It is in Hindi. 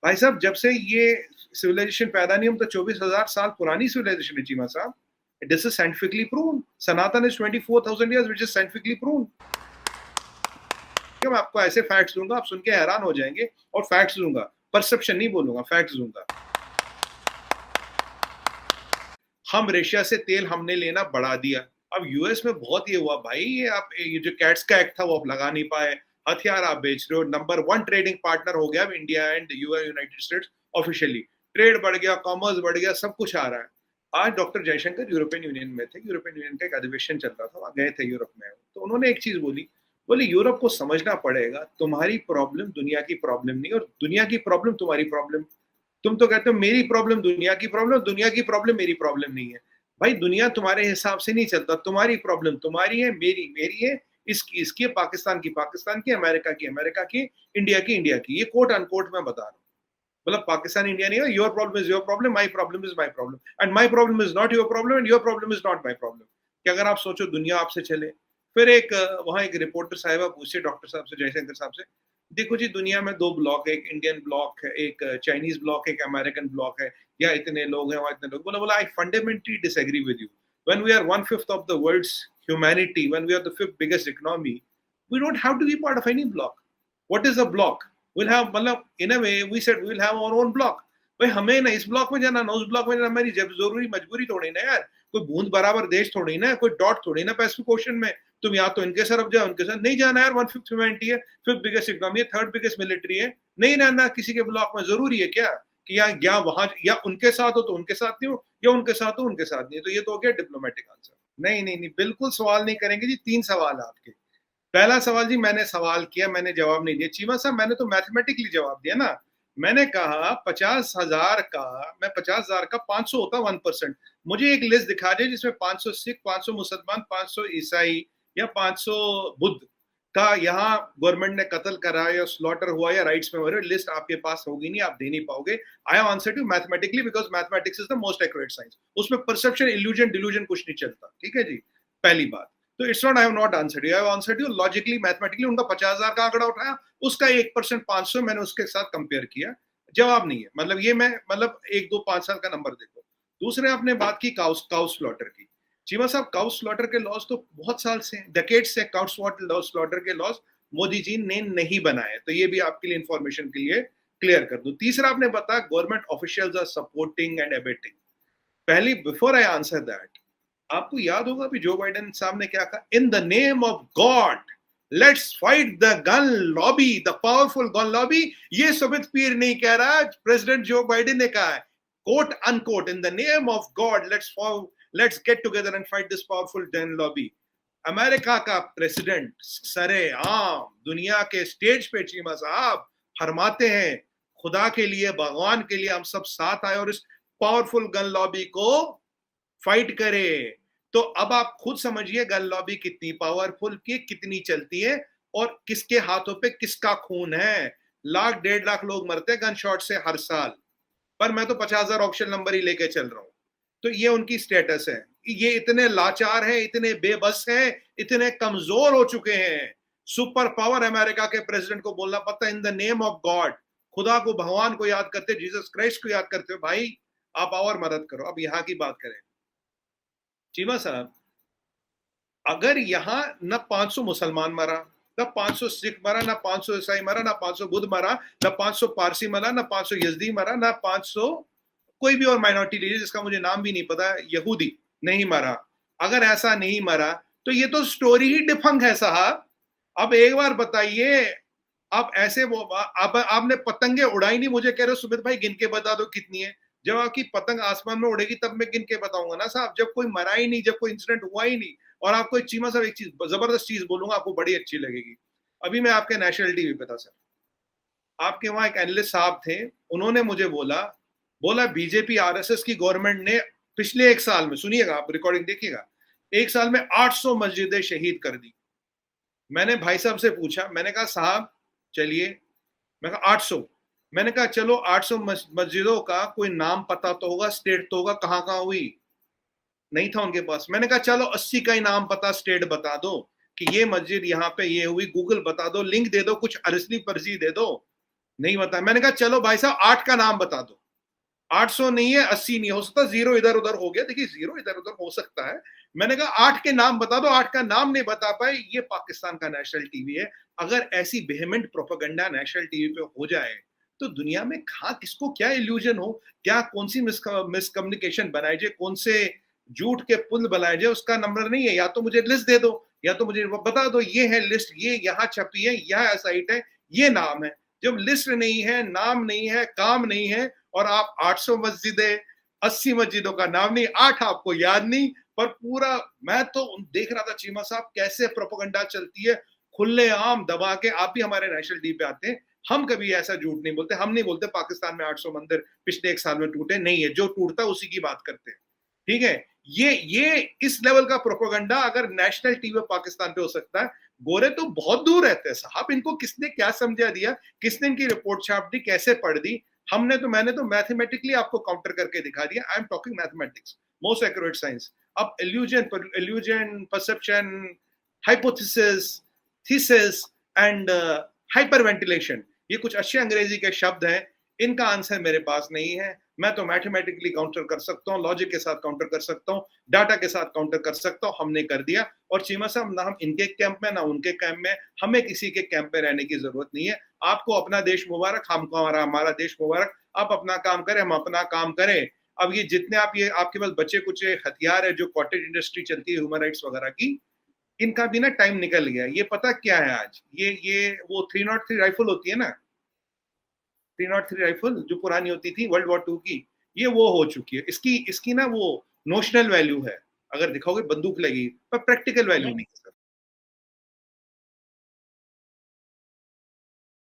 भाई साहब जब से ये सिविलाइजेशन पैदा नहीं, हम तो 24,000 साल पुरानी सिविलाइजेशन है चीमा साहब. This is scientifically proven. Sanatan is 24,000 years, which is scientifically proven. मैं आपको ऐसे फैक्ट्स दूंगा, आप सुन के हैरान हो जाएंगे. और फैक्ट्स दूंगा, परसेप्शन नहीं बोलूंगा, फैक्ट्स दूंगा. हम रशिया से तेल हमने लेना बढ़ा दिया. अब यूएस में बहुत ये हुआ भाई, ये जो कैट्स का एक्ट था वो आप लगा नहीं पाए. हथियार आप बेच रहे हो. नंबर 1 ट्रेडिंग पार्टनर हो गया अब India and United states officially. Trade बढ़ गया, कॉमर्स बढ़ गया, सब कुछ आ रहा है. आज डॉक्टर जयशंकर यूरोपियन यूनियन में थे, यूरोपियन यूनियन का एक अधिवेशन चल रहा था, वहां गए थे यूरोप में. तो उन्होंने एक चीज बोली यूरोप को समझना पड़ेगा तुम्हारी प्रॉब्लम दुनिया की प्रॉब्लम नहीं, और दुनिया की प्रॉब्लम तुम्हारी प्रॉब्लम. तुम तो कहते हो मेरी प्रॉब्लम दुनिया की प्रॉब्लम, दुनिया की प्रॉब्लम मेरी प्रॉब्लम नहीं है. भाई दुनिया तुम्हारे हिसाब से नहीं चलता. तुम्हारी प्रॉब्लम तुम्हारी है, मेरी मेरी है, इसकी है, पाकिस्तान की, अमेरिका की, इंडिया की. ये कोट अनकोट मैं बता रहा हूँ. मतलब पाकिस्तान इंडिया नहीं है. Your problem is your problem, my problem is my problem, and my problem is not your problem, and your problem is not my problem. कि अगर आप सोचो दुनिया आपसे चले. फिर वहां एक रिपोर्टर साहिबा पूछे डॉक्टर साहब से, जयशंकर साहब से, देखो जी दुनिया में 2 ब्लॉक है, एक इंडियन ब्लॉक है, एक चाइनीज ब्लॉक है, एक अमेरिकन ब्लॉक है, या इतने लोग हैं, वहां इतने लोग. बोला I fundamentally disagree with you. When we are 1/5 of the world's humanity, when we are the 5th biggest economy, we don't have to be part of any bloc. What is a bloc? we'll have, मतलब in a way we said we'll have our own block. भाई हमें ना इस ब्लॉक में जाना ना उस ब्लॉक में जाना, हमारी जब जरूरी मजबूरी थोड़ी ना यार. कोई बूंद बराबर देश थोड़ी ना, कोई डॉट थोड़ी ना पैसिफिक ओशन में. तुम या तो इनके तरफ जाओ, उनके साथ नहीं जाना यार. 1/5 ह्यूमैनिटी है, 5th बिगेस्ट इकोनॉमी है, 3rd बिगेस्ट मिलिट्री है. नहीं रहना किसी के ब्लॉक में. जरूरी है क्या कि या वहां या उनके साथ हो तो उनके साथ नहीं हो, या उनके साथ हो उनके साथ नहीं. तो ये तो हो गया डिप्लोमेटिक आंसर. नहीं नहीं नहीं, बिल्कुल सवाल नहीं करेंगे जी. 3 सवाल आपके. पहला सवाल जी मैंने सवाल किया, मैंने जवाब नहीं दिया. चीमा साहब मैंने तो मैथमेटिकली जवाब दिया ना. मैंने कहा 50,000 का, मैं 50,000 का 500 होता 1%. मुझे एक लिस्ट दिखा दे जिसमें 500 सिख, 500 मुसलमान, 500 ईसाई या 500 बुद्ध का यहाँ गवर्नमेंट ने कत्ल करा या स्लॉटर हुआ या राइट्स में हो रहे. लिस्ट आपके पास होगी नहीं, आप दे नहीं पाओगे. I have answered you mathematically because mathematics is the most accurate science. उसमें परसेप्शन, इल्यूजन, डिल्यूजन कुछ नहीं चलता. ठीक है जी, पहली बात. तो it's not I have not answered you, I have answered you logically, mathematically. उनका 50,000 का आंकड़ा उठाया, उसका 1% 500 मैंने उसके साथ कंपेयर किया. जवाब नहीं है. मतलब ये मैं, मतलब 1 2 5 साल का नंबर देखो. दूसरे आपने बात की काउ स्लॉटर की. चीमा साहब काउ स्लॉटर के लॉस तो बहुत साल से, डेकेड से काउ स्लॉटर के लॉस मोदी जी ने नहीं बनाए. तो ये भी आपके लिए इंफॉर्मेशन के लिए क्लियर कर दूं. तीसरा आपने बताया government officials are supporting and abetting. पहली, बिफोर आई आंसर दैट, आपको याद होगा भी जो बाइडेन साहब ने क्या कहा, in the name of God let's fight the gun lobby, the powerful gun lobby. ये सुमित पीर नहीं कह रहा, प्रेसिडेंट जो बाइडेन ने कहा है, quote unquote, in the name of God let's get together and fight this powerful gun lobby. America का प्रेसिडेंट सरे आम दुनिया के स्टेज पे चीमा साहब फरमाते हैं, खुदा के लिए, भगवान के लिए हम सब साथ आए और इस पावरफुल गन लॉबी को फाइट करे. तो अब आप खुद समझिए गन लॉबी कितनी पावरफुल की, कितनी चलती है, और किसके हाथों पे किसका खून है. 1,00,000 1.5 लाख लोग मरते हैं गन शॉट से हर साल, पर मैं तो 50,000 ऑप्शन नंबर ही लेके चल रहा हूं. तो ये उनकी स्टेटस है. ये इतने लाचार हैं, इतने बेबस हैं, इतने कमजोर हो चुके हैं. सुपर पावर अमेरिका के प्रेसिडेंट को बोलना पड़ता है in the name of God. खुदा को, भगवान को याद करते, जीसस क्राइस्ट को याद करते हो. भाई आप और मदद करो. अब यहां की बात करें चीमा साहब, अगर यहां न 500 मुसलमान मरा, न 500 सिख मरा, न 500 ईसाई मरा, न 500 बुद्ध मरा, न 500 पारसी मरा, न 500 यजदी मरा, न 500 कोई भी और माइनॉरिटी लीजिए जिसका मुझे नाम भी नहीं पता, यहूदी नहीं मरा, अगर ऐसा नहीं मरा तो ये तो स्टोरी ही डिफंक है साहब. अब एक बार बताइए, आप ऐसे वो आपने पतंगे उड़ाई नहीं, मुझे कह रहे हो सुमित भाई गिन के बता दो कितनी है. जब आपकी पतंग आसमान में उड़ेगी तब मैं गिन के बताऊंगा ना साहब. जब कोई मरा ही नहीं, जब कोई इंसिडेंट हुआ ही नहीं. और आपको एक चीमा साहब एक चीज, जबरदस्त चीज बोलूंगा, आपको बड़ी अच्छी लगेगी. अभी मैं आपके नेशनल टीवी पे था सर, आपके वहां एक एनालिस्ट साहब थे, उन्होंने मुझे बोला बीजेपी आरएसएस की गवर्नमेंट ने पिछले 1 साल में, सुनिएगा आप रिकॉर्डिंग देखिएगा, 1 साल में 800 मस्जिदें शहीद कर दी. मैंने भाई साहब से पूछा, मैंने कहा साहब चलिए, मैं कहा 800, मैंने कहा चलो 800 मस्जिदों का कोई नाम पता तो होगा, स्टेट तो होगा, कहां कहां हुई. नहीं था उनके पास. मैंने कहा चलो 80 का ही नाम पता, स्टेट बता दो कि ये मस्जिद यहाँ पे ये हुई, गूगल बता दो, लिंक दे दो, कुछ असली पर्ची दे दो. नहीं बता। मैंने कहा चलो भाई साहब 8 का नाम बता दो। 800 नहीं है, 80 नहीं हो सकता, जीरो इधर उधर हो गया। देखिए जीरो इधर उधर हो सकता है। मैंने कहा 8 के नाम बता दो। 8 का नाम नहीं बता पाए। ये पाकिस्तान का नेशनल टीवी है। अगर ऐसी वेहेमेंट प्रोपेगेंडा नेशनल टीवी पे हो जाए तो दुनिया में कहाँ किसको क्या इल्यूजन हो, क्या कौन सी मिसकम्युनिकेशन बनाई जाए, कौन से झूठ के पुल बनाए जाए, उसका नंबर नहीं है। या तो मुझे लिस्ट दे दो, या तो मुझे बता दो ये है लिस्ट, ये यहाँ छपी है, यह साइट है, ये नाम है। जब लिस्ट नहीं है, नाम नहीं है, काम नहीं है, और आप 800 मस्जिदें, 80 मस्जिदों का नाम नहीं, 8 आपको याद नहीं, पर पूरा मैं तो देख रहा था चीमा साहब कैसे प्रोपेगेंडा चलती है खुले आम दबा के। आप भी हमारे नेशनल टीवी पे आते हैं, हम कभी ऐसा झूठ नहीं बोलते। हम नहीं बोलते पाकिस्तान में 800 मंदिर पिछले 1 साल में टूटे, नहीं है। जो टूटता उसी की बात करते हैं, ठीक है। ये इस लेवल का प्रोपेगेंडा अगर नेशनल टीवी पाकिस्तान पे हो सकता है, गोरे तो बहुत दूर रहते हैं साहब। इनको किसने क्या समझा दिया, किसने इनकी रिपोर्ट छाप दी, कैसे पढ़ दी? मैंने तो मैथमेटिकली आपको काउंटर करके दिखा दिया। I am talking mathematics, most accurate science. अब illusion, perception, hypothesis, thesis and hyperventilation, ये कुछ अच्छे अंग्रेजी के शब्द हैं। इनका आंसर मेरे पास नहीं है। मैं तो मैथमेटिकली काउंटर कर सकता हूँ, लॉजिक के साथ काउंटर कर सकता हूँ, डाटा के साथ काउंटर कर सकता हूँ। हमने कर दिया। और चीमा साहब, ना हम इनके कैंप में ना उनके कैंप में, हमें किसी के कैंप में रहने की जरूरत नहीं है। आपको अपना देश मुबारक, हमको हमारा देश मुबारक। आप अपना काम करें, हम अपना काम करें। अब ये जितने आप ये आपके पास बचे कुछ हथियार है, जो कॉटेज इंडस्ट्री चलती है ह्यूमन राइट्स वगैरह की, इनका भी ना टाइम निकल गया। ये पता क्या है आज, ये वो 303 राइफल होती है ना, 303 राइफल जो पुरानी होती थी वर्ल्ड वॉर 2 की, ये वो हो चुकी है। इसकी इसकी ना वो नोशनल वैल्यू है, अगर दिखाओगे बंदूक लगी, पर प्रैक्टिकल वैल्यू नहीं है।